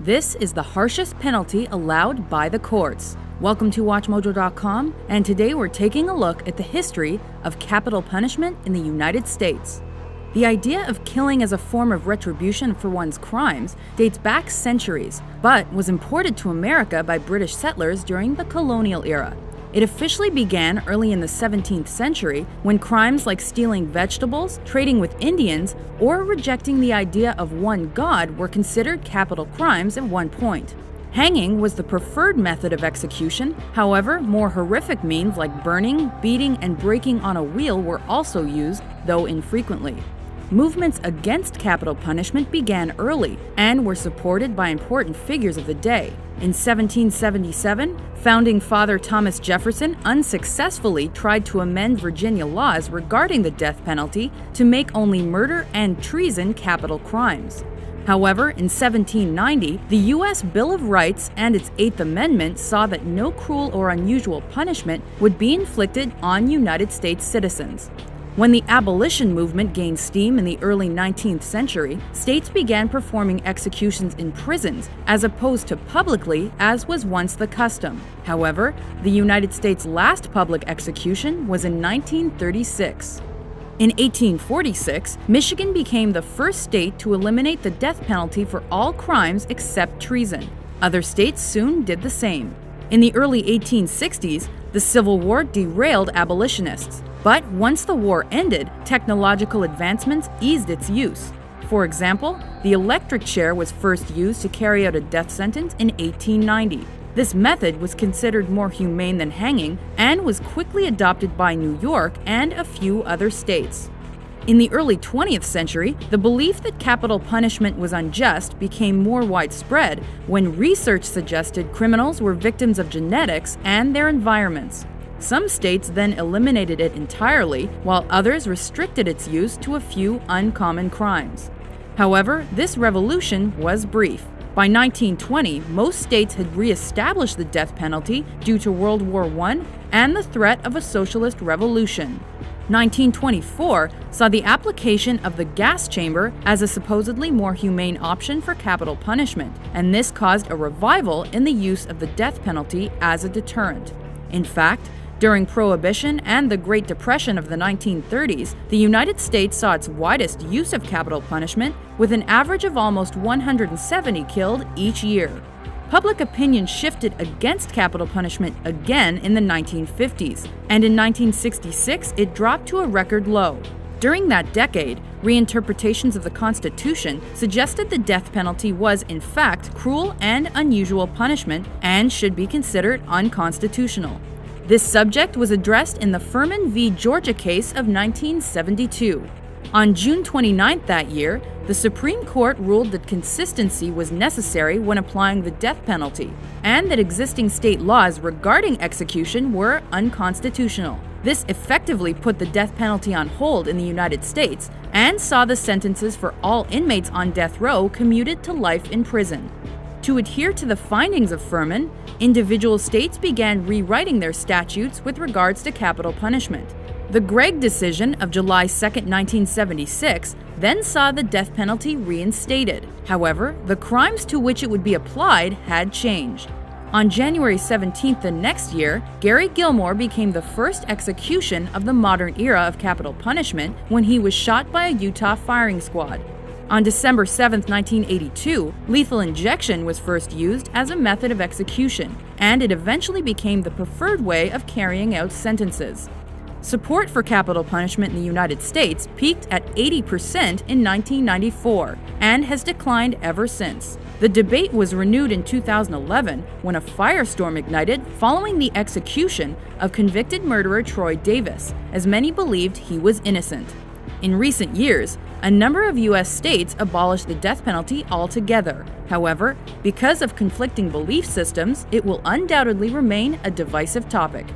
This is the harshest penalty allowed by the courts. Welcome to WatchMojo.com, and today we're taking a look at the history of capital punishment in the United States. The idea of killing as a form of retribution for one's crimes dates back centuries, but was imported to America by British settlers during the colonial era. It officially began early in the 17th century when crimes like stealing vegetables, trading with Indians, or rejecting the idea of one god were considered capital crimes at one point. Hanging was the preferred method of execution. However, more horrific means like burning, beating, and breaking on a wheel were also used, though infrequently. Movements against capital punishment began early and were supported by important figures of the day. In 1777, founding father Thomas Jefferson unsuccessfully tried to amend Virginia laws regarding the death penalty to make only murder and treason capital crimes. However, in 1790, the U.S. Bill of Rights and its Eighth Amendment saw that no cruel or unusual punishment would be inflicted on United States citizens. When the abolition movement gained steam in the early 19th century, states began performing executions in prisons as opposed to publicly, as was once the custom. However, the United States' last public execution was in 1936. In 1846, Michigan became the first state to eliminate the death penalty for all crimes except treason. Other states soon did the same. In the early 1860s, the Civil War derailed abolitionists. But once the war ended, technological advancements eased its use. For example, the electric chair was first used to carry out a death sentence in 1890. This method was considered more humane than hanging and was quickly adopted by New York and a few other states. In the early 20th century, the belief that capital punishment was unjust became more widespread when research suggested criminals were victims of genetics and their environments. Some states then eliminated it entirely, while others restricted its use to a few uncommon crimes. However, this revolution was brief. By 1920, most states had re-established the death penalty due to World War I and the threat of a socialist revolution. 1924 saw the application of the gas chamber as a supposedly more humane option for capital punishment, and this caused a revival in the use of the death penalty as a deterrent. In fact, during Prohibition and the Great Depression of the 1930s, the United States saw its widest use of capital punishment, with an average of almost 170 killed each year. Public opinion shifted against capital punishment again in the 1950s, and in 1966 it dropped to a record low. During that decade, reinterpretations of the Constitution suggested the death penalty was, in fact, cruel and unusual punishment and should be considered unconstitutional. This subject was addressed in the Furman v. Georgia case of 1972. On June 29 that year, the Supreme Court ruled that consistency was necessary when applying the death penalty, and that existing state laws regarding execution were unconstitutional. This effectively put the death penalty on hold in the United States and saw the sentences for all inmates on death row commuted to life in prison. To adhere to the findings of Furman, individual states began rewriting their statutes with regards to capital punishment. The Gregg decision of July 2, 1976, then saw the death penalty reinstated. However, the crimes to which it would be applied had changed. On January 17th the next year, Gary Gilmore became the first execution of the modern era of capital punishment when he was shot by a Utah firing squad. On December 7, 1982, lethal injection was first used as a method of execution, and it eventually became the preferred way of carrying out sentences. Support for capital punishment in the United States peaked at 80% in 1994 and has declined ever since. The debate was renewed in 2011 when a firestorm ignited following the execution of convicted murderer Troy Davis, as many believed he was innocent. In recent years, a number of U.S. states abolished the death penalty altogether. However, because of conflicting belief systems, it will undoubtedly remain a divisive topic.